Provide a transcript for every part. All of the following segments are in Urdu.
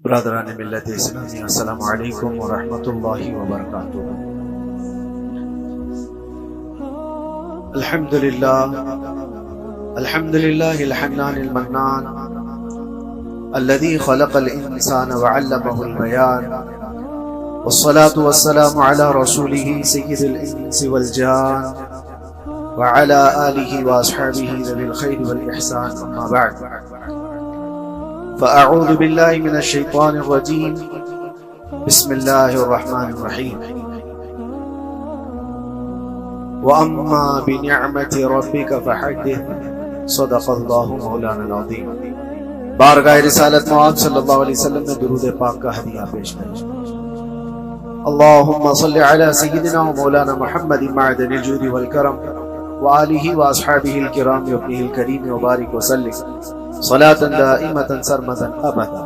برادران ملت اسلامی، السلام علیکم ورحمۃ اللہ وبرکاتہ۔ الحمد للہ الحنان المنان الذي خلق الانسان وعلمه البيان، والصلاة والسلام على رسوله سيد الانس والجان وعلى آله واصحابه ذوي الخير والإحسان، اما بعد فأعوذ بالله من الشيطان الرجيم، بسم الله الرحمن الرحيم، وأما بنعمة ربك فحدث، صدق الله مولانا العظيم۔ بارگاہ رسالت معاذ صلی اللہ علیہ وسلم میں درود پاک کا ہدیہ پیش کریں۔ اللهم صل على سيدنا ومولانا محمد معدن الجود والكرم وآلہ واصحابہ الکرام وابنہ الکریم وبارک وسلم صلاة دائمة سرمدا ابدا۔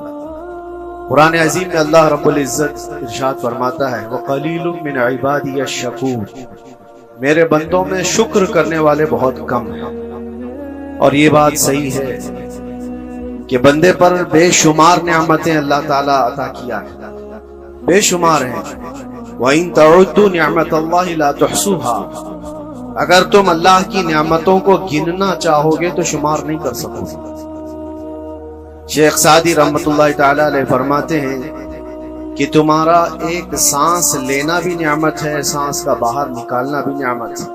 قرآن عظیم میں اللہ رب العزت ارشاد فرماتا ہے، وَقَلِيلٌ مِّنْ عِبَادِيَ الشَّكُورُ، میرے بندوں میں شکر کرنے والے بہت کم ہیں۔ اور یہ بات صحیح ہے کہ بندے پر بے شمار نعمتیں اللہ تعالیٰ عطا کیا ہے، بے شمار ہیں۔ وَإِن تَعُدُّوا نِعْمَتَ اللَّهِ لَا تُحْصُوهَا، اگر تم اللہ کی نعمتوں کو گننا چاہو گے تو شمار نہیں کر سکو گے۔ شیخ سعدی رحمۃ اللہ تعالی علیہ فرماتے ہیں کہ تمہارا ایک سانس لینا بھی نعمت ہے، سانس کا باہر نکالنا بھی نعمت ہے،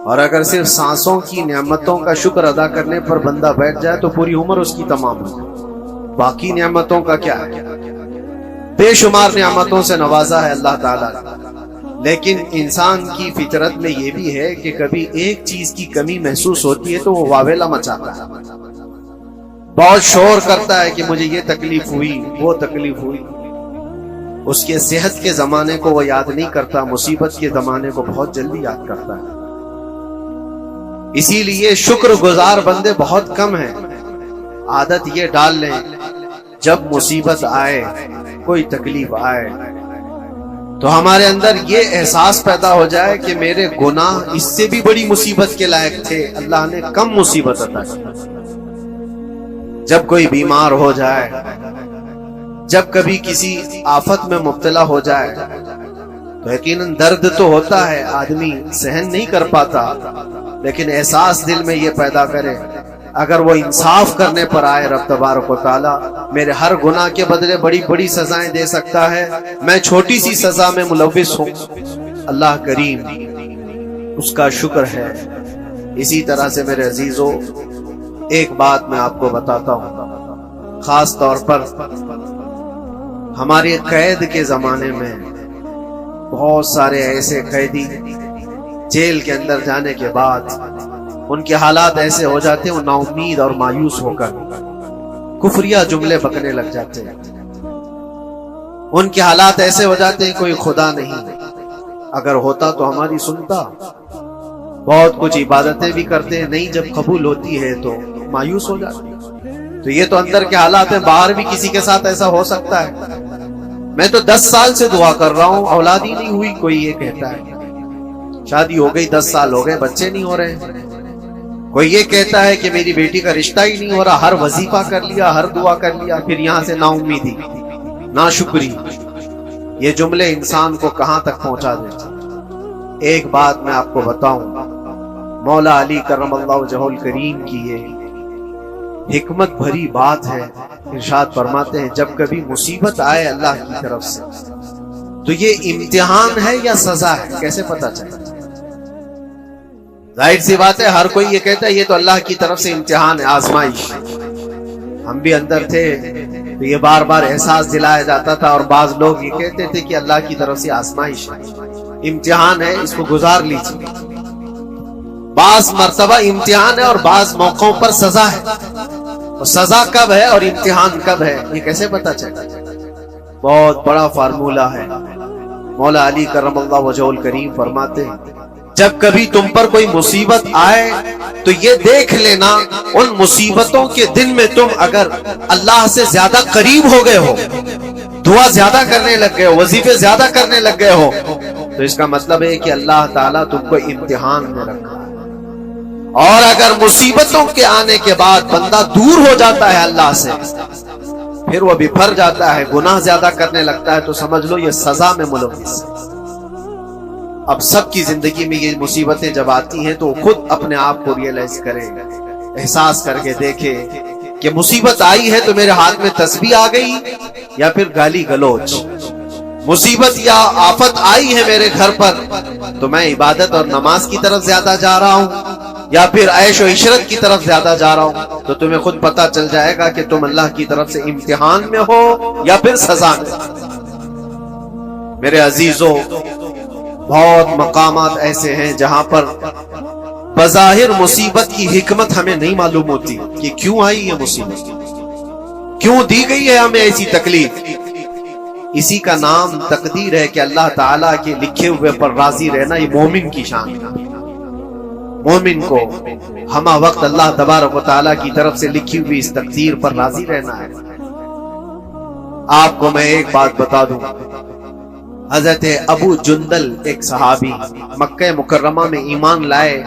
اور اگر صرف سانسوں کی نعمتوں کا شکر ادا کرنے پر بندہ بیٹھ جائے تو پوری عمر اس کی تمام ہو جائے۔ باقی نعمتوں کا کیا ہے؟ بے شمار نعمتوں سے نوازا ہے اللہ تعالیٰ، لیکن انسان کی فطرت میں یہ بھی ہے کہ کبھی ایک چیز کی کمی محسوس ہوتی ہے تو وہ واویلا مچاتا ہے، بہت شور کرتا ہے کہ مجھے یہ تکلیف ہوئی، وہ تکلیف ہوئی۔ اس کے صحت کے زمانے کو وہ یاد نہیں کرتا، مصیبت کے زمانے کو بہت جلدی یاد کرتا ہے۔ اسی لیے شکر گزار بندے بہت کم ہیں۔ عادت یہ ڈال لیں، جب مصیبت آئے، کوئی تکلیف آئے، تو ہمارے اندر یہ احساس پیدا ہو جائے کہ میرے گناہ اس سے بھی بڑی مصیبت کے لائق تھے، اللہ نے کم مصیبت عطا کی۔ جب کوئی بیمار ہو جائے، جب کبھی کسی آفت میں مبتلا ہو جائے تو یقیناً درد تو ہوتا ہے، آدمی سہن نہیں کر پاتا، لیکن احساس دل میں یہ پیدا کرے اگر وہ انصاف کرنے پر آئے رب تبارک و تعالیٰ میرے ہر گناہ کے بدلے بڑی بڑی سزائیں دے سکتا ہے، میں چھوٹی سی سزا میں ملوث ہوں، اللہ کریم اس کا شکر ہے۔ اسی طرح سے میرے عزیزو، ایک بات میں آپ کو بتاتا ہوں، خاص طور پر ہمارے قید کے زمانے میں بہت سارے ایسے قیدی جیل کے اندر جانے کے بعد ان کے حالات ایسے ہو جاتے ہیں، وہ نا امید اور مایوس ہو کر کفریہ جملے بکنے لگ جاتے ہیں۔ ان کے حالات ایسے ہو جاتے ہیں کوئی خدا نہیں، اگر ہوتا تو ہماری سنتا۔ بہت کچھ عبادتیں بھی کرتے ہیں، نہیں جب قبول ہوتی ہے تو مایوس ہو جاتے ہیں۔ تو یہ تو اندر کے حالات ہیں، باہر بھی کسی کے ساتھ ایسا ہو سکتا ہے۔ میں تو 10 سال سے دعا کر رہا ہوں، اولاد ہی نہیں ہوئی، کوئی یہ کہتا ہے۔ شادی ہو گئی، 10 سال ہو گئے، بچے نہیں ہو رہے۔ کوئی یہ کہتا ہے کہ میری بیٹی کا رشتہ ہی نہیں ہو رہا، ہر وظیفہ کر لیا، ہر دعا کر لیا، پھر یہاں سے نا امیدی، ناشکری۔ یہ جملے انسان کو کہاں تک پہنچا دیتے۔ ایک بات میں آپ کو بتاؤں، مولا علی کرم اللہ وجہہ الکریم کی یہ حکمت بھری بات ہے۔ ارشاد فرماتے ہیں جب کبھی مصیبت آئے اللہ کی طرف سے تو یہ امتحان ہے یا سزا ہے، کیسے پتا چلے؟ ظاہر سی بات ہے، ہر کوئی یہ کہتا ہے یہ تو اللہ کی طرف سے امتحان ہے، آزمائش۔ ہم بھی اندر تھے تو یہ بار بار احساس دلایا جاتا تھا، اور بعض لوگ یہ کہتے تھے کہ اللہ کی طرف سے آزمائش ہے، امتحان ہے، اس کو گزار لیجیے۔ بعض مرتبہ امتحان ہے اور بعض موقعوں پر سزا ہے، اور سزا کب ہے اور امتحان کب ہے یہ کیسے پتا چلے؟ بہت بڑا فارمولہ ہے۔ مولا علی کرم اللہ وجہہ الکریم فرماتے ہیں جب کبھی تم پر کوئی مصیبت آئے تو یہ دیکھ لینا ان مصیبتوں کے دن میں تم اگر اللہ سے زیادہ قریب ہو گئے ہو، دعا زیادہ کرنے لگ گئے ہو، وظیفے زیادہ کرنے لگ گئے ہو، تو اس کا مطلب ہے کہ اللہ تعالیٰ تم کو امتحان میں رکھا ہے۔ اور اگر مصیبتوں کے آنے کے بعد بندہ دور ہو جاتا ہے اللہ سے، پھر وہ بفر جاتا ہے، گناہ زیادہ کرنے لگتا ہے، تو سمجھ لو یہ سزا میں ملوث ہے۔ اب سب کی زندگی میں یہ مصیبتیں جب آتی ہیں تو وہ خود اپنے آپ کو ریئلائز کرے، احساس کر کے دیکھے کہ مصیبت آئی ہے تو میرے ہاتھ میں تسبیح آ گئی یا پھر گالی گلوچ، مصیبت یا آفت آئی ہے میرے گھر پر تو میں عبادت اور نماز کی طرف زیادہ جا رہا ہوں یا پھر عیش و عشرت کی طرف زیادہ جا رہا ہوں، تو تمہیں خود پتا چل جائے گا کہ تم اللہ کی طرف سے امتحان میں ہو یا پھر سزا میں۔ میرے عزیزوں، بہت مقامات ایسے ہیں جہاں پر بظاہر مصیبت کی حکمت ہمیں نہیں معلوم ہوتی کہ کیوں آئی یہ مصیبت، کیوں دی گئی ہے ہمیں ایسی تکلیف۔ اسی کا نام تقدیر ہے کہ اللہ تعالیٰ کے لکھے ہوئے پر راضی رہنا یہ مومن کی شان ہے۔ مومن کو ہمہ وقت اللہ تبارک و تعالیٰ کی طرف سے لکھی ہوئی اس تقدیر پر راضی رہنا ہے۔ آپ کو میں ایک بات بتا دوں، حضرت ابو جندل ایک صحابی مکہ مکرمہ میں ایمان لائے،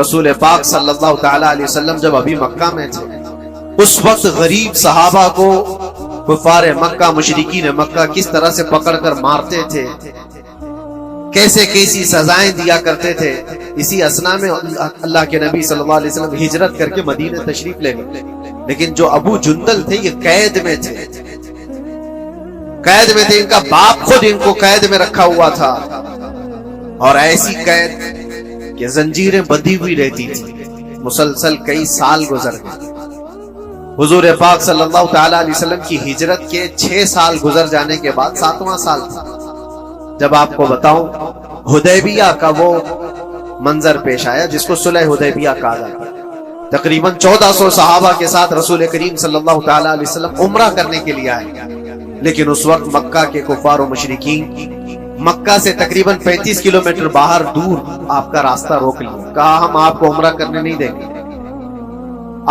رسول پاک صلی اللہ تعالی علیہ وسلم جب ابھی مکہ میں تھے، اس وقت غریب صحابہ کو کفار مکہ، مشرکین مکہ کس طرح سے پکڑ کر مارتے تھے، کیسے کیسی سزائیں دیا کرتے تھے۔ اسی اسنا میں اللہ کے نبی صلی اللہ علیہ وسلم ہجرت کر کے مدینہ تشریف لے گئے، لیکن جو ابو جندل تھے یہ قید میں تھے، قید میں تھے، ان کا باپ خود ان کو قید میں رکھا ہوا تھا، اور ایسی قید کہ زنجیریں بندھی ہوئی رہتی تھی، مسلسل کئی سال گزر گئے۔ حضور پاک صلی اللہ تعالی علیہ وسلم کی ہجرت کے 6 سال گزر جانے کے بعد 7واں سال تھا جب آپ کو بتاؤں حدیبیہ کا وہ منظر پیش آیا جس کو صلح حدیبیہ کہا جاتا ہے۔ تقریباً 1400 صحابہ کے ساتھ رسول کریم صلی اللہ تعالی علیہ وسلم عمرہ کرنے کے لیے آئے، لیکن اس وقت مکہ کے کفار و مشرکین مکہ سے تقریباً 35 کلومیٹر باہر دور آپ کا راستہ روک لیا، کہا ہم آپ کو عمرہ کرنے نہیں دیں گے،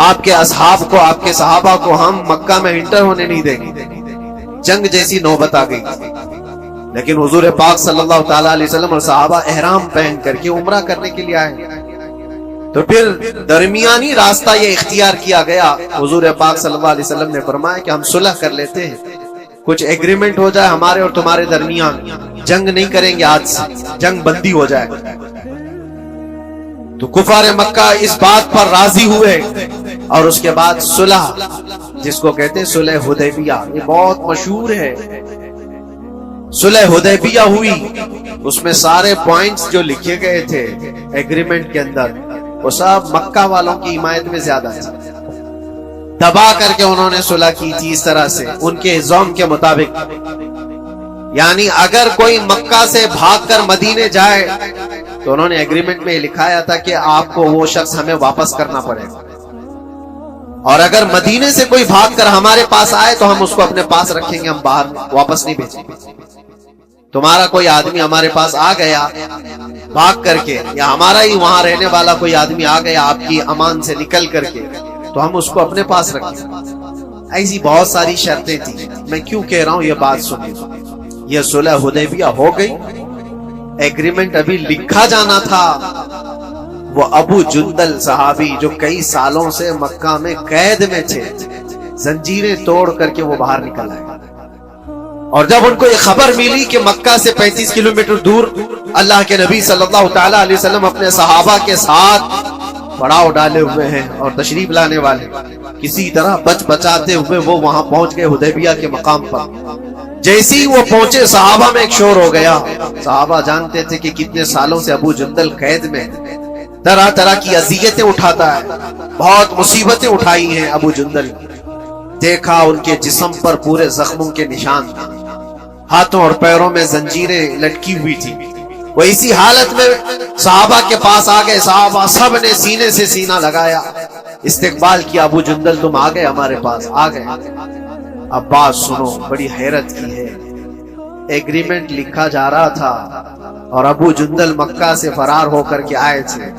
آپ کے اصحاب کو، آپ کے صحابہ کو ہم مکہ میں انٹر ہونے نہیں دیں گے۔ جنگ جیسی نوبت آ گئی، لیکن حضور پاک صلی اللہ تعالی علیہ وسلم اور صحابہ احرام پہن کر کے عمرہ کرنے کے لیے آئے، تو پھر درمیانی راستہ یہ اختیار کیا گیا۔ حضور پاک صلی اللہ علیہ وسلم نے فرمایا کہ ہم صلح کر لیتے ہیں، کچھ ایگریمنٹ ہو جائے ہمارے اور تمہارے درمیان، جنگ نہیں کریں گے، آج سے جنگ بندی ہو جائے۔ تو کفار مکہ اس بات پر راضی ہوئے، اور اس کے بعد صلح جس کو کہتے ہیں صلح حدیبیہ، یہ بہت مشہور ہے۔ صلح حدیبیہ ہوئی، اس میں سارے پوائنٹس جو لکھے گئے تھے ایگریمنٹ کے اندر وہ سب مکہ والوں کی حمایت میں زیادہ تھے، دبا کر کے انہوں نے صلح کی تھی اس طرح سے ان کے زوم کے مطابق، یعنی اگر کوئی مکہ سے بھاگ کر مدینے جائے تو انہوں نے ایگریمنٹ میں لکھایا تھا کہ آپ کو وہ شخص ہمیں واپس کرنا پڑے گا، اور اگر مدینے سے کوئی بھاگ کر ہمارے پاس آئے تو ہم اس کو اپنے پاس رکھیں گے، ہم باہر واپس نہیں بھیجیں گے۔ تمہارا کوئی آدمی ہمارے پاس آ گیا بھاگ کر کے، یا ہمارا ہی وہاں رہنے والا کوئی آدمی آ گیا آپ کی امان سے نکل کر کے، تو ہم اس کو اپنے پاس رکھیں۔ ایسی بہت ساری شرطیں تھیں۔ میں کیوں کہہ رہا ہوں یہ بات سنیں، یہ صلح حدیبیہ ہو گئی، ایگریمنٹ ابھی لکھا جانا تھا۔ وہ ابو جندل صحابی جو کئی سالوں سے مکہ میں قید میں تھے، زنجیریں توڑ کر کے وہ باہر نکل آئے، اور جب ان کو یہ خبر ملی کہ مکہ سے 35 کلومیٹر دور اللہ کے نبی صلی اللہ تعالی علیہ وسلم اپنے صحابہ کے ساتھ پڑاؤ ڈالے ہوئے ہیں اور تشریف لانے والے، کسی طرح بچ بچاتے ہوئے وہ وہاں پہنچ گئے حدیبیہ کے مقام پر۔ جیسے ہی وہ پہنچے صحابہ میں ایک شور ہو گیا۔ صحابہ جانتے تھے کہ کتنے سالوں سے ابو جندل قید میں، طرح طرح کی اذیتیں اٹھاتا ہے، بہت مصیبتیں اٹھائی ہیں ابو جندل۔ دیکھا ان کے جسم پر پورے زخموں کے نشان، ہاتھوں اور پیروں میں زنجیریں لٹکی ہوئی تھی۔ وہ اسی حالت میں صحابہ کے پاس آ گئے، صحابہ سب نے سینے سے سینہ لگایا، استقبال کیا، ابو جندل تم آ گئے ہمارے پاس، آ گئے۔ اب بات سنو، بڑی حیرت کی ہے، ایگریمنٹ لکھا جا رہا تھا اور ابو جندل مکہ سے فرار ہو کر کے آئے تھے۔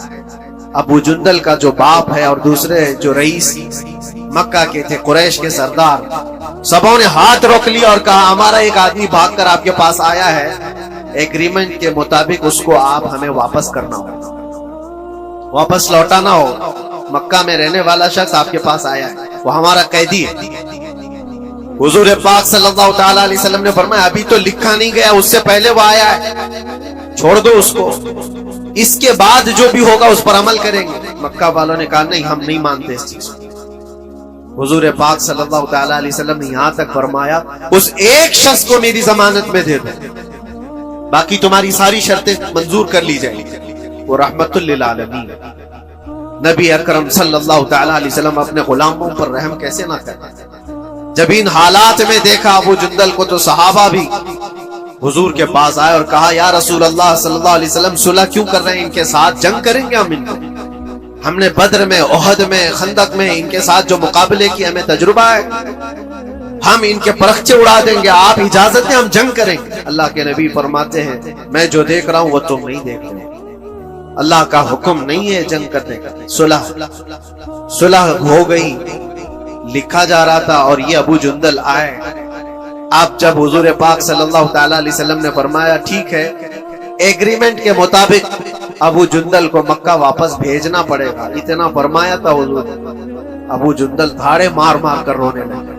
ابو جندل کا جو باپ ہے اور دوسرے جو رئیس مکہ کے تھے، قریش کے سردار، سبوں نے ہاتھ روک لیا اور کہا ہمارا ایک آدمی بھاگ کر آپ کے پاس آیا ہے، ایگریمنٹ کے مطابق اس کو آپ ہمیں واپس کرنا ہو، واپس لوٹانا ہو۔ مکہ میں رہنے والا شخص آپ کے پاس آیا ہے، وہ ہمارا قیدی ہے۔ حضور پاک صلی اللہ تعالی علیہ وسلم نے فرمایا ابھی تو لکھا نہیں گیا، اس سے پہلے وہ آیا ہے، چھوڑ دو اس کو، اس کے بعد جو بھی ہوگا اس پر عمل کریں گے۔ مکہ والوں نے کہا نہیں، ہم نہیں مانتے اس چیز کو۔ حضور پاک صلی اللہ تعالی علیہ وسلم نے یہاں تک فرمایا اس ایک شخص کو میری ضمانت میں دے دو، باقی تمہاری ساری شرطیں منظور کر لی جائیں گی۔ وہ رحمت للعالمین نبی اکرم صلی اللہ تعالی علیہ وسلم اپنے غلاموں پر رحم کیسے نہ کرتے؟ جب ان حالات میں دیکھا ابو جندل کو تو صحابہ بھی حضور کے پاس آئے اور کہا یا رسول اللہ صلی اللہ علیہ وسلم صلح کیوں کر رہے ہیں؟ ان کے ساتھ جنگ کریں گے ہم، ان کو ہم نے بدر میں، احد میں، خندق میں ان کے ساتھ جو مقابلے کی ہمیں تجربہ ہے، ہم ان کے پرخچے اڑا دیں گے، آپ اجازت دیں ہم جنگ کریں گے۔ اللہ کے نبی فرماتے ہیں میں جو دیکھ رہا ہوں وہ تم نہیں دیکھ رہے، اللہ کا حکم نہیں ہے جنگ کرنے کا۔ صلح ہو گئی، لکھا جا رہا تھا، اور یہ ابو جندل آئے۔ آپ جب حضور پاک صلی اللہ تعالی علیہ وسلم نے فرمایا ٹھیک ہے ایگریمنٹ کے مطابق ابو جندل کو مکہ واپس بھیجنا پڑے گا، اتنا فرمایا تھا حضور، ابو جندل دھاڑے مار مار کر رونے لگے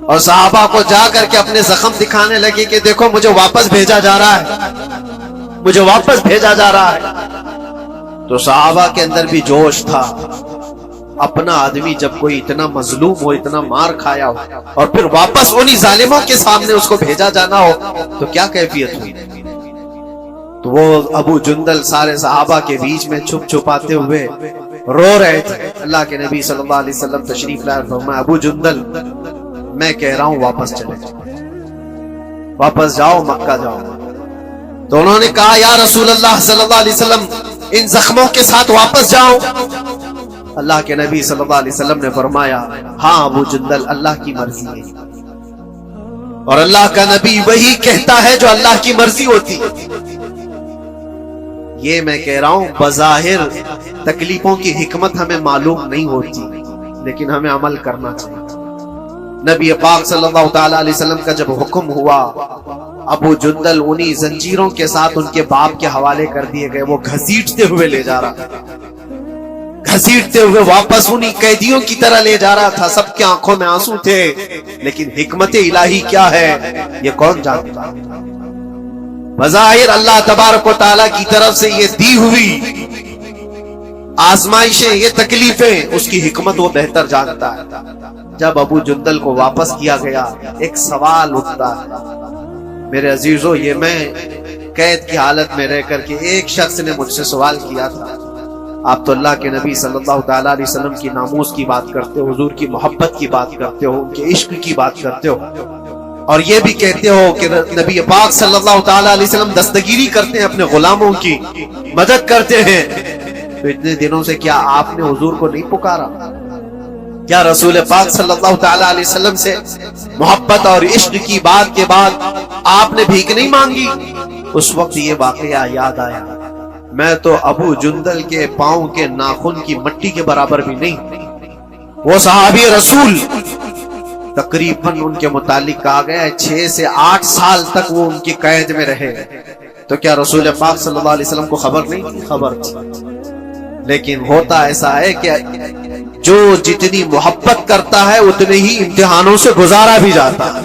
اور صحابہ کو جا کر کے اپنے زخم دکھانے لگے کہ دیکھو مجھے واپس بھیجا جا رہا ہے، مجھے واپس بھیجا جا رہا ہے۔ تو صحابہ کے اندر بھی جوش تھا، اپنا آدمی جب کوئی اتنا مظلوم ہو، اتنا مار کھایا ہو، اور پھر واپس انہی ظالموں کے سامنے اس کو بھیجا جانا ہو تو کیا کیفیت ہوئی۔ تو وہ ابو جندل سارے صحابہ کے بیچ میں چھپ چھپاتے ہوئے رو رہے تھے۔ اللہ کے نبی صلی اللہ علیہ وسلم تشریف لائے، فرمایا ابو جندل میں کہہ رہا ہوں واپس چلے جاؤ، واپس جاؤ، مکہ جاؤ۔ تو انہوں نے کہا یا رسول اللہ صلی اللہ علیہ وسلم ان زخموں کے ساتھ واپس جاؤ۔ اللہ کے نبی صلی اللہ علیہ وسلم نے فرمایا ہاں ابو جندل اللہ کی مرضی ہے، اور اللہ کا نبی وہی کہتا ہے جو اللہ کی مرضی ہوتی۔ یہ میں کہہ رہا ہوں بظاہر تکلیفوں کی حکمت ہمیں معلوم نہیں ہوتی، لیکن ہمیں عمل کرنا چاہیے۔ نبی پاک صلی اللہ تعالی علیہ وسلم کا جب حکم ہوا، ابو جندل انہی زنجیروں کے ساتھ ان کے باپ کے حوالے کر دیے گئے، وہ گھسیٹتے ہوئے لے جا رہا تھا، گھسیٹتے ہوئے واپس انہی قیدیوں کی طرح لے جا رہا تھا۔ سب کی آنکھوں میں آنسو تھے، لیکن حکمت الہی کیا ہے یہ کون جانتا؟ بظاہر اللہ تبارک و تعالیٰ کی طرف سے یہ دی ہوئی آزمائشیں، یہ تکلیفیں، اس کی حکمت وہ بہتر جانتا ہے۔ جب ابو جندل کو واپس کیا گیا ایک سوال اٹھتا ہے میرے عزیزو، یہ میں قید کی حالت میں رہ کر کے ایک شخص نے مجھ سے سوال کیا تھا، آپ تو اللہ کے نبی صلی اللہ تعالیٰ علیہ وسلم کی ناموس کی بات کرتے ہو، حضور کی محبت کی بات کرتے ہو، ان کے عشق کی بات کرتے ہو، اور یہ بھی کہتے ہو کہ نبی پاک صلی اللہ تعالیٰ علیہ وسلم دستگیری کرتے ہیں، اپنے غلاموں کی مدد کرتے ہیں، تو اتنے دنوں سے کیا آپ نے حضور کو نہیں پکارا؟ کیا رسول پاک صلی اللہ تعالیٰ علیہ وسلم سے محبت اور عشق کی بات کے بعد آپ نے بھیک نہیں مانگی؟ اس وقت یہ واقعہ یاد آیا، میں تو ابو جندل کے پاؤں کے ناخن کی مٹی کے برابر بھی نہیں، وہ صحابی رسول تقریباً ان کے متعلق کہا گیا ہے 6 سے 8 سال تک وہ ان کی قید میں رہے، تو کیا رسول پاک صلی اللہ علیہ وسلم کو خبر نہیں تھی؟ خبر تھی، لیکن ہوتا ایسا ہے کہ جو جتنی محبت کرتا ہے اتنے ہی امتحانوں سے گزارا بھی جاتا ہے،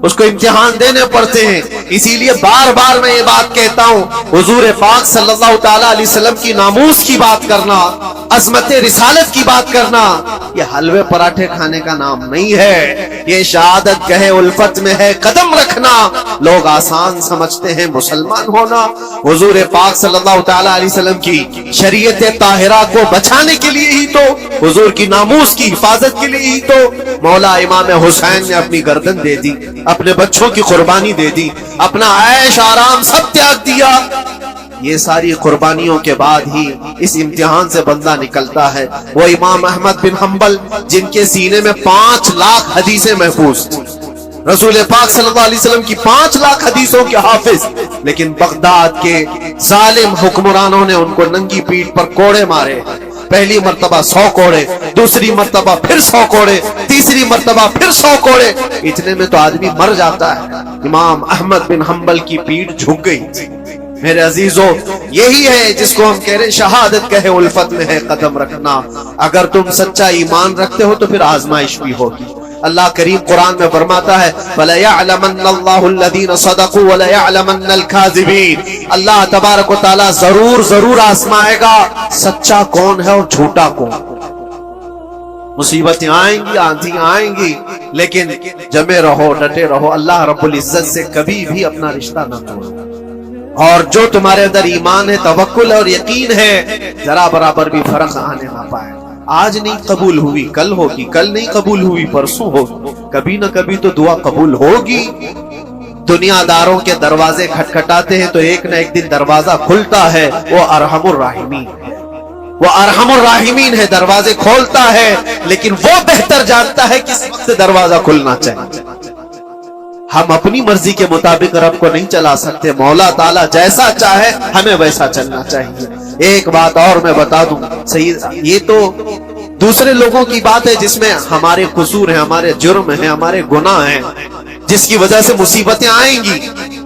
اس کو امتحان دینے پڑتے ہیں۔ اسی لیے بار بار میں یہ بات کہتا ہوں، حضور پاک صلی اللہ تعالیٰ علیہ وسلم کی ناموس کی بات کرنا، عظمت رسالت کی بات کرنا، یہ حلوے پراٹھے کھانے کا نام نہیں ہے، یہ شہادت گہے الفت میں ہے قدم رکھنا۔ لوگ آسان سمجھتے ہیں مسلمان ہونا، حضور پاک صلی اللہ تعالیٰ علیہ وسلم کی شریعت طاہرہ کو بچانے کے لیے ہی تو، حضور کی ناموس کی حفاظت کے لیے ہی تو مولا امام حسین نے اپنی گردن دے دی، اپنے بچوں کی قربانی دے دی، اپنا عیش آرام سب تیاگ دیا۔ یہ ساری قربانیوں کے بعد ہی اس امتحان سے بندہ نکلتا ہے۔ وہ امام احمد بن حنبل جن کے سینے میں 5 لاکھ حدیثیں محفوظ تھیں، رسول پاک صلی اللہ علیہ وسلم کی 5 لاکھ حدیثوں کے حافظ، لیکن بغداد کے ظالم حکمرانوں نے ان کو ننگی پیٹھ پر کوڑے مارے، پہلی مرتبہ 100 کوڑے، دوسری مرتبہ پھر 100 کوڑے، تیسری مرتبہ پھر 100 کوڑے، اتنے میں تو آدمی مر جاتا ہے۔ امام احمد بن حنبل کی پیٹھ جھک گئی۔ میرے عزیزو، یہی ہے جس کو ہم کہہ رہے ہیں شہادت کہے الفت میں ہے قدم رکھنا۔ اگر تم سچا ایمان رکھتے ہو تو پھر آزمائش بھی ہوگی، اللہ کریم قرآن میں فرماتا ہے وَلَيَعْلَمَنَّ اللَّهُ الَّذِينَ صَدَقُوا وَلَيَعْلَمَنَّ الْكَاذِبِينَ، اللہ تبارک و تعالیٰ ضرور آزمائے گا سچا کون ہے اور جھوٹا کون۔ مصیبتیں آئیں گی، آندھی آئیں گی، لیکن جمے رہو، ڈٹے رہو، اللہ رب العزت سے کبھی بھی اپنا رشتہ نہ توڑو، اور جو تمہارے اندر ایمان ہے، توکل اور یقین ہے، ذرا برابر بھی فرق آنے نہ پائے۔ آج نہیں قبول ہوئی کل ہوگی، کل نہیں قبول ہوئی پرسوں ہوگی، کبھی نہ کبھی تو دعا قبول ہوگی۔ دنیا داروں کے دروازے کھٹکھٹاتے ہیں تو ایک نہ ایک دن دروازہ کھلتا ہے، وہ ارحم الراحمین ہے، وہ ارحم الراحمین ہے، دروازے کھولتا ہے، لیکن وہ بہتر جانتا ہے کس وقت دروازہ کھلنا چاہیے۔ ہم اپنی مرضی کے مطابق رب کو نہیں چلا سکتے، مولا تعالیٰ جیسا چاہے ہمیں ویسا چلنا چاہیے۔ ایک بات اور میں بتا دوں، یہ تو دوسرے لوگوں کی بات ہے جس میں ہمارے قصور ہیں، ہمارے جرم ہیں، ہمارے گناہ ہیں، جس کی وجہ سے مصیبتیں آئیں گی،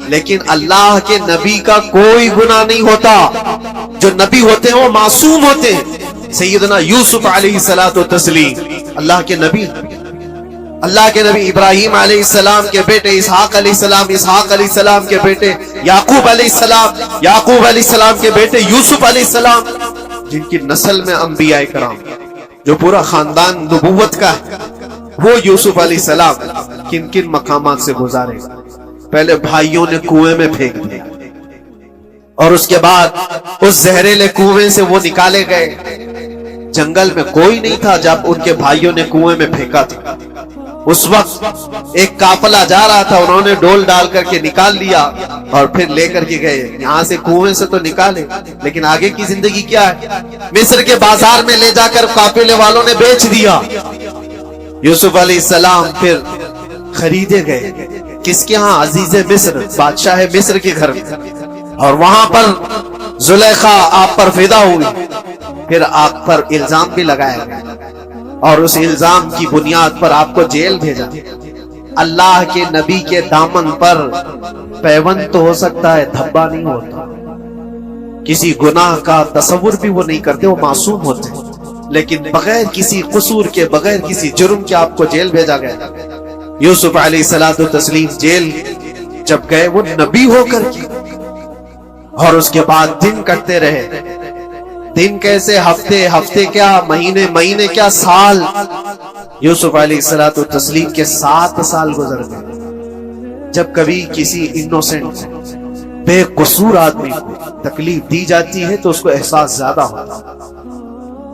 لیکن اللہ کے نبی کا کوئی گناہ نہیں ہوتا۔ جو نبی ہوتے ہیں وہ معصوم ہوتے ہیں۔ سیدنا یوسف علیہ الصلوۃ والتسلیم اللہ کے نبی ابراہیم علیہ السلام کے بیٹے اسحاق علیہ السلام، اسحاق علیہ السلام کے بیٹے یعقوب علیہ السلام، یعقوب علیہ السلام کے بیٹے یوسف علیہ السلام، جن کی نسل میں انبیاء کرام جو پورا خاندان نبوت کا ہے، وہ یوسف علیہ السلام کن کن مقامات سے گزارے۔ پہلے بھائیوں نے کنویں میں پھینک دیا، اور اس کے بعد اس زہریلے کنویں سے وہ نکالے گئے۔ جنگل میں کوئی نہیں تھا جب ان کے بھائیوں نے کنویں میں پھینکا تھا۔ اس وقت ایک قافلہ جا رہا تھا، انہوں نے ڈول ڈال کر کے نکال لیا اور پھر لے کر کے گئے۔ یہاں سے کنویں سے تو نکالے، لیکن آگے کی زندگی کیا ہے؟ مصر کے بازار میں لے جا کر قافلے والوں نے بیچ دیا۔ یوسف علیہ السلام پھر خریدے گئے، کس کے ہاں؟ عزیز مصر، بادشاہ مصر کے گھر میں، اور وہاں پر زلیخا آپ پر فدا ہوئی۔ پھر آپ پر الزام بھی لگایا گیا، اور اس الزام کی بنیاد پر آپ کو جیل بھیجا۔ اللہ کے نبی کے دامن پر پیوند تو ہو سکتا ہے، دھبا نہیں ہوتا۔ کسی گناہ کا تصور بھی وہ نہیں کرتے، وہ معصوم ہوتے، لیکن بغیر کسی قصور کے، بغیر کسی جرم کے آپ کو جیل بھیجا گیا۔ یوسف علیہ الصلوۃ والتسلیم جیل جب گئے، وہ نبی ہو کر کے، اور اس کے بعد دن کٹتے رہے۔ دن کیسے؟ ہفتے، ہفتے کیا مہینے کیا، سال۔ یوسف علیہ الصلوۃ والتسلیم کے 7 سال گزر گئے۔ جب کبھی کسی انوسنٹ بے قصور آدمی کو تکلیف دی جاتی ہے تو اس کو احساس زیادہ ہوتا ہے،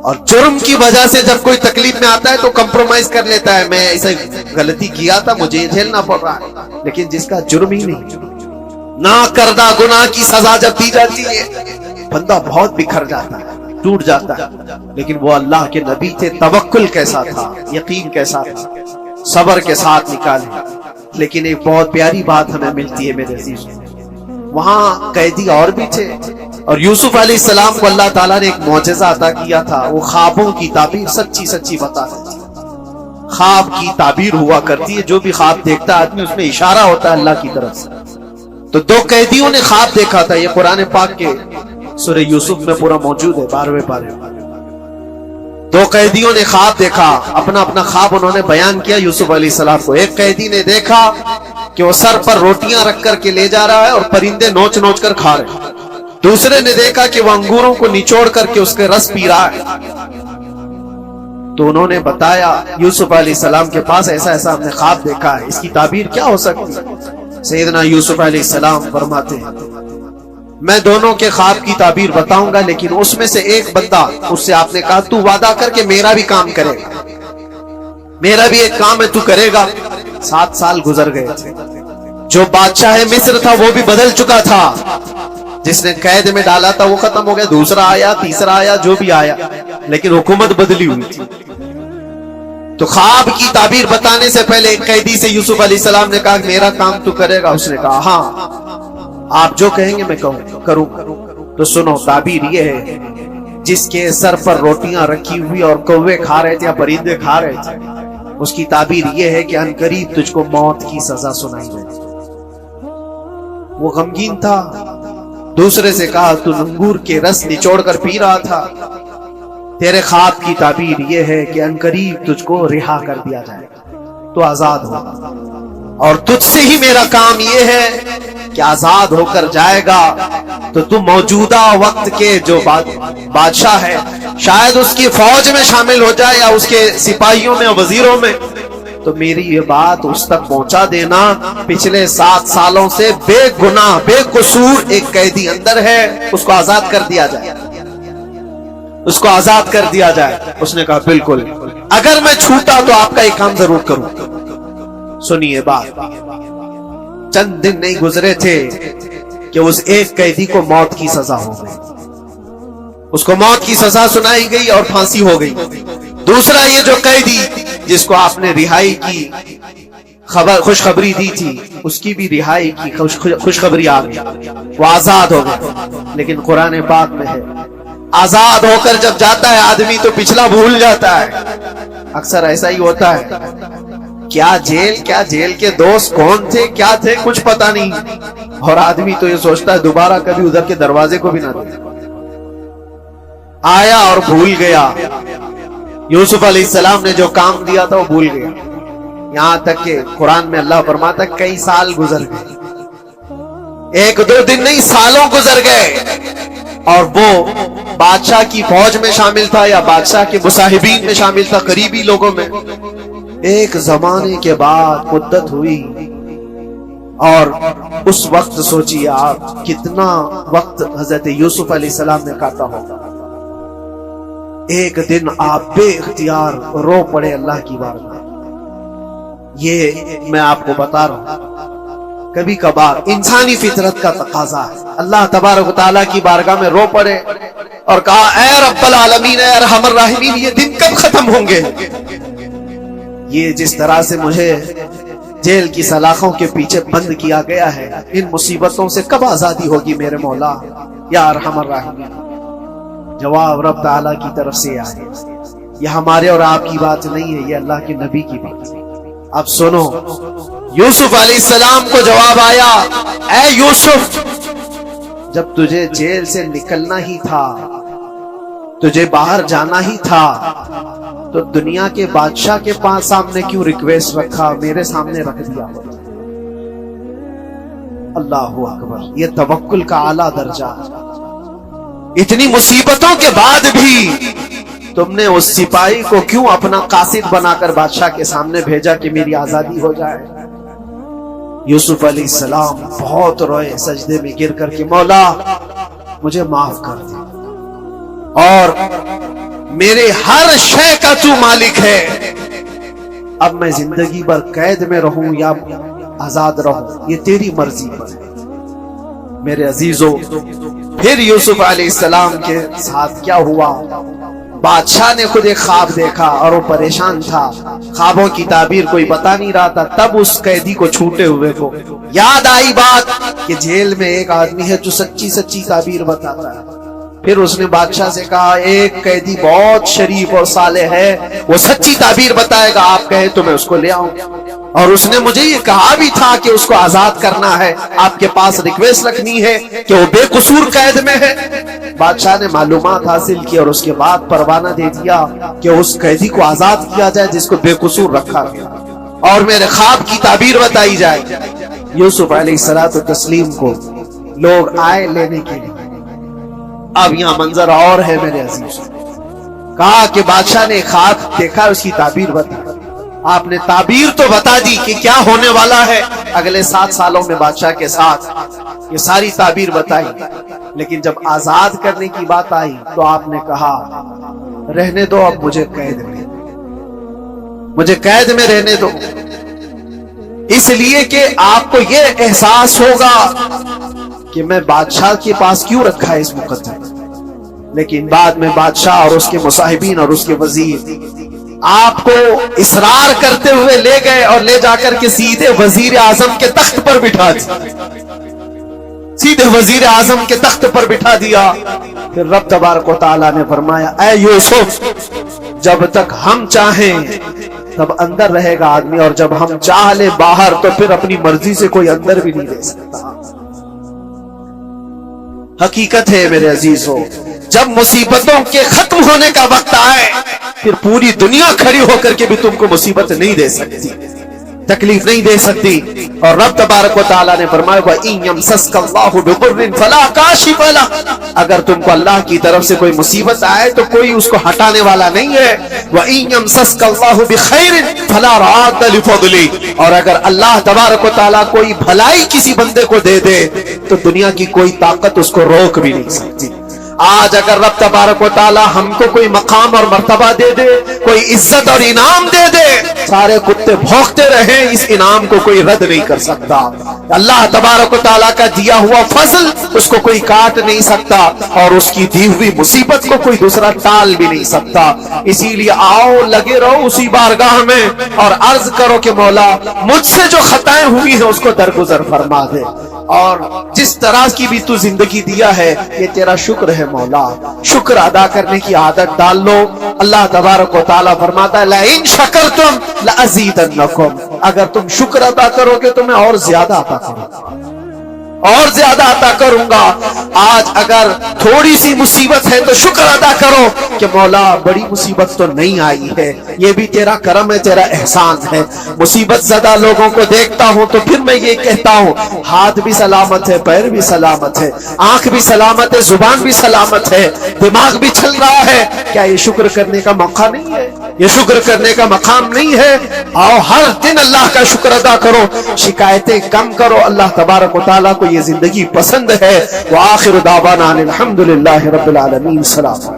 اور جرم کی وجہ سے جب کوئی تکلیف میں آتا ہے تو کمپرومائز کر لیتا ہے، میں ایسا غلطی کیا تھا، مجھے جھیلنا پڑ رہا ہے۔ لیکن جس کا جرم ہی نہیں، نہ کردہ گناہ کی سزا جب دی جاتی ہے، بندہ بہت بکھر جاتا ہے، ٹوٹ جاتا ہے۔ لیکن وہ اللہ کے نبی تھے، توکل کیسا تھا، یقین کیسا تھا، صبر کے ساتھ نکالے۔ لیکن ایک بہت پیاری بات ہمیں ملتی ہے میرے عزیز، وہاں قیدی اور بھی تھے، اور یوسف علیہ السلام کو اللہ تعالیٰ نے ایک معجزہ عطا کیا تھا۔ وہ خوابوں کی تعبیر سچی بتاتے تھے۔ خواب کی تعبیر ہوا کرتی ہے، جو بھی خواب دیکھتا ہے آدمی، اس میں اشارہ ہوتا ہے اللہ کی طرف سے۔ تو 2 قیدیوں نے خواب دیکھا تھا، یہ قرآن پاک کے سورہ یوسف میں پورا موجود ہے، 12ویں پارے میں۔ 2 قیدیوں نے خواب دیکھا، اپنا خواب انہوں نے بیان کیا یوسف علیہ السلام کو۔ ایک قیدی نے دیکھا کہ وہ سر پر روٹیاں رکھ کر کے لے جا رہا ہے اور پرندے نوچ نوچ کر کھا رہے ہیں۔ دوسرے نے دیکھا کہ وہ انگوروں کو نچوڑ کر کے اس کے رس پی رہا ہے۔ تو انہوں نے بتایا یوسف علیہ السلام کے پاس، ایسا ہم نے خواب دیکھا ہے، اس کی تعبیر کیا ہو سکتی ہے؟ سیدنا یوسف علیہ السلام فرماتے ہیں، میں دونوں کے خواب کی تعبیر بتاؤں گا، لیکن اس میں سے ایک بندہ، اس سے آپ نے کہا تو وعدہ کر کے میرا بھی کام کرے گا، میرا بھی ایک کام ہے، تو کرے گا۔ 7 سال گزر گئے تھے۔ جو بادشاہ مصر تھا وہ بھی بدل چکا تھا، جس نے قید میں ڈالا تھا وہ ختم ہو گیا، دوسرا آیا، تیسرا آیا، جو بھی آیا، لیکن حکومت بدلی ہوئی تھی۔ تو خواب کی تعبیر بتانے سے پہلے ایک قیدی سے یوسف علیہ السلام نے کہا میرا کام تو کرے گا؟ اس نے کہا ہاں، آپ جو کہیں گے میں کروں گا۔ تو سنو، تعبیر یہ ہے، جس کے سر پر روٹیاں رکھی ہوئی اور کوے کھا رہے تھے یا پرندے کھا رہے تھے، اس کی تعبیر یہ ہے کہ عنقریب تجھ کو موت کی سزا سنائی دے۔ وہ غمگین تھا۔ دوسرے سے کہا تو انگور کے رس نچوڑ کر پی رہا تھا، تیرے خواب کی تعبیر یہ ہے کہ عنقریب تجھ کو رہا کر دیا جائے گا۔ تو آزاد ہو، اور تجھ سے ہی میرا کام یہ ہے کہ آزاد ہو کر جائے گا تو تم موجودہ وقت کے جو بادشاہ ہے، شاید اس کی فوج میں شامل ہو جائے یا اس کے سپاہیوں میں وزیروں میں، تو میری یہ بات اس تک پہنچا دینا، پچھلے 7 سالوں سے بے گناہ بے قصور ایک قیدی اندر ہے، اس کو آزاد کر دیا جائے، اس کو آزاد کر دیا جائے۔ اس نے کہا بالکل، اگر میں چھوٹا تو آپ کا ایک کام ضرور کروں۔ سنیے بات، چند دن نہیں گزرے تھے کہ اس ایک قیدی کو موت کی سزا ہو گئی، اس کو موت کی سزا سنائی گئی اور پھانسی ہو گئی۔ دوسرا یہ جو قیدی جس کو آپ نے رہائی کی خوشخبری دی تھی، اس کی بھی رہائی کی خوشخبری آ گئی، وہ آزاد ہو گئے۔ لیکن قرآن پاک میں ہے، آزاد ہو کر جب جاتا ہے آدمی تو پچھلا بھول جاتا ہے۔ اکثر ایسا ہی ہوتا ہے، کیا جیل کے دوست کون تھے کیا تھے کچھ پتا نہیں، اور آدمی تو یہ سوچتا ہے دوبارہ کبھی ادھر کے دروازے کو بھی نہ دے، آیا اور بھول گیا۔ یوسف علیہ السلام نے جو کام دیا تھا وہ بھول گیا، یہاں تک کہ قرآن میں اللہ فرماتا ہے کئی سال گزر گئے، 1-2 دن نہیں، سالوں گزر گئے، اور وہ بادشاہ کی فوج میں شامل تھا یا بادشاہ کے مصاحبین میں شامل تھا، قریبی لوگوں میں۔ ایک زمانے کے بعد مدت ہوئی، اور اس وقت سوچیے آپ کتنا وقت حضرت یوسف علیہ السلام نے کاٹا ہوگا۔ ایک دن آپ بے اختیار رو پڑے اللہ کی بارگاہ۔ یہ میں آپ کو بتا رہا ہوں، کبھی کبھار انسانی فطرت کا تقاضا ہے، اللہ تبارک و تعالیٰ کی بارگاہ میں رو پڑے اور کہا اے رب العالمین، اے ارحم الراحمین، یہ دن کب ختم ہوں گے؟ یہ جس طرح سے مجھے جیل کی سلاخوں کے پیچھے بند کیا گیا ہے، ان مصیبتوں سے کب آزادی ہوگی میرے مولا یا ارحم الراحمین؟ جواب رب تعالیٰ کی طرف سے آئے، یہ ہمارے اور آپ کی بات نہیں ہے، یہ اللہ کے نبی کی بات ہے۔ اب سنو، یوسف علیہ السلام کو جواب آیا، اے یوسف، جب تجھے جیل سے نکلنا ہی تھا، تجھے باہر جانا ہی تھا، تو دنیا کے بادشاہ کے پاس سامنے کیوں ریکویسٹ رکھا، میرے سامنے رکھ دیا؟ اللہ اکبر، یہ توکل کا اعلیٰ درجہ۔ اتنی مصیبتوں کے بعد بھی تم نے اس سپاہی کو کیوں اپنا قاصد بنا کر بادشاہ کے سامنے بھیجا کہ میری آزادی ہو جائے؟ یوسف علیہ السلام بہت روئے، سجدے میں گر کر کے مولا مجھے معاف کر دے، اور میرے ہر شے کا تو مالک ہے، اب میں زندگی بھر قید میں رہوں یا آزاد رہوں یہ تیری مرضی پر ہے۔ میرے عزیزو، پھر یوسف علیہ السلام کے ساتھ کیا ہوا؟ بادشاہ نے خود ایک خواب دیکھا اور وہ پریشان تھا، خوابوں کی تعبیر کوئی بتا نہیں رہا تھا۔ تب اس قیدی کو چھوٹے ہوئے کو یاد آئی بات کہ جیل میں ایک آدمی ہے جو سچی سچی تعبیر بتاتا ہے۔ پھر اس نے بادشاہ سے کہا ایک قیدی بہت شریف اور صالح ہے، وہ سچی تعبیر بتائے گا، آپ کہیں تو میں اس کو لے آؤں۔ اور اس نے مجھے یہ کہا بھی تھا کہ اس کو آزاد کرنا ہے، آپ کے پاس ریکویسٹ رکھنی ہے کہ وہ بے قصور قید میں ہے۔ بادشاہ نے معلومات حاصل کی اور اس کے بعد پروانہ دے دیا کہ اس قیدی کو آزاد کیا جائے جس کو بے قصور رکھا گیا، اور میرے خواب کی تعبیر بتائی جائے۔ یوسف علیہ الصلوۃ والتسلیم کو لوگ آئے لینے کے لیے۔ اب یہاں منظر اور ہے میرے عزیز، کہا کہ بادشاہ نے خواب دیکھا، اس کی تعبیر بتا۔ آپ نے تعبیر تو بتا دی کہ کیا ہونے والا ہے اگلے 7 سالوں میں بادشاہ کے ساتھ، یہ ساری تعبیر بتائی، لیکن جب آزاد کرنے کی بات آئی تو آپ نے کہا رہنے دو، اب مجھے قید میں رہنے دو، اس لیے کہ آپ کو یہ احساس ہوگا کہ میں بادشاہ کے پاس کیوں رکھا ہے اس مقدمے۔ لیکن بعد میں بادشاہ اور اس کے مصاحبین اور اس کے وزیر آپ کو اصرار کرتے ہوئے لے گئے اور لے جا کر کے سیدھے وزیر اعظم کے تخت پر بٹھا دیا، سیدھے وزیر اعظم کے تخت پر بٹھا دیا۔ پھر رب تبارک و تعالیٰ نے فرمایا اے یوسف، جب تک ہم چاہیں تب اندر رہے گا آدمی، اور جب ہم چاہ لے باہر تو پھر اپنی مرضی سے کوئی اندر بھی نہیں دے سکتا۔ حقیقت ہے میرے عزیزو، جب مصیبتوں کے ختم ہونے کا وقت آئے پھر پوری دنیا کھڑی ہو کر کے بھی تم کو مصیبت نہیں دے سکتی۔ تکلیف نہیں دے سکتی. اور رب تبارک و تعالیٰ نے فرمایا وَإِن يَمْسَسْكَ اللَّهُ بِضُرٍّ فَلَا كَاشِفَ لَهُ، اگر تم کو اللہ کی طرف سے کوئی مصیبت آئے تو کوئی اس کو ہٹانے والا نہیں ہے. وَإِن يَمْسَسْكَ اللَّهُ بِخَيْرٍ فَلَا رَادَّ لِفَضْلِهِ، اور اگر اللہ تبارک و تعالیٰ کوئی بھلائی کسی بندے کو دے دے تو دنیا کی کوئی طاقت اس کو روک بھی نہیں سکتی. آج اگر رب تبارک و تعالی ہم کو کوئی مقام اور مرتبہ دے دے، کوئی عزت اور انعام دے دے، سارے کتے بھونکتے رہیں، اس انعام کو کوئی رد نہیں کر سکتا. اللہ تبارک و تعالی کا دیا ہوا فضل اس کو کوئی کاٹ نہیں سکتا، اور اس کی دی ہوئی مصیبت کو کوئی دوسرا ٹال بھی نہیں سکتا. اسی لیے آؤ لگے رہو اسی بارگاہ میں اور عرض کرو کہ مولا مجھ سے جو خطائیں ہوئی ہیں اس کو درگزر فرما دے، اور جس طرح کی بھی تو زندگی دیا ہے یہ تیرا شکر ہے مولا. شکر ادا کرنے کی عادت ڈال لو. اللہ تبارک و تعالیٰ فرماتا ہے لَئِن شَكَرْتُمْ لَأَزِيدَنَّكُمْ، اگر تم شکر ادا کرو گے تو میں اور زیادہ عطا کروں گا، اور زیادہ عطا کروں گا. آج اگر تھوڑی سی مصیبت ہے تو شکر ادا کرو کہ مولا بڑی مصیبت تو نہیں آئی ہے، یہ بھی تیرا کرم ہے، تیرا احسان ہے. مصیبت زدہ لوگوں کو دیکھتا ہوں تو پھر میں یہ کہتا ہوں ہاتھ بھی سلامت ہے، پیر بھی سلامت ہے، آنکھ بھی سلامت ہے، زبان بھی سلامت ہے، دماغ بھی چل رہا ہے. کیا یہ شکر کرنے کا موقع نہیں ہے؟ یہ شکر کرنے کا مقام نہیں ہے؟ آؤ ہر دن اللہ کا شکر ادا کرو، شکایتیں کم کرو. اللہ تبارک و تعالیٰ کو یہ زندگی پسند ہے. وآخر دعوانا الحمدللہ رب العالمین. سلام.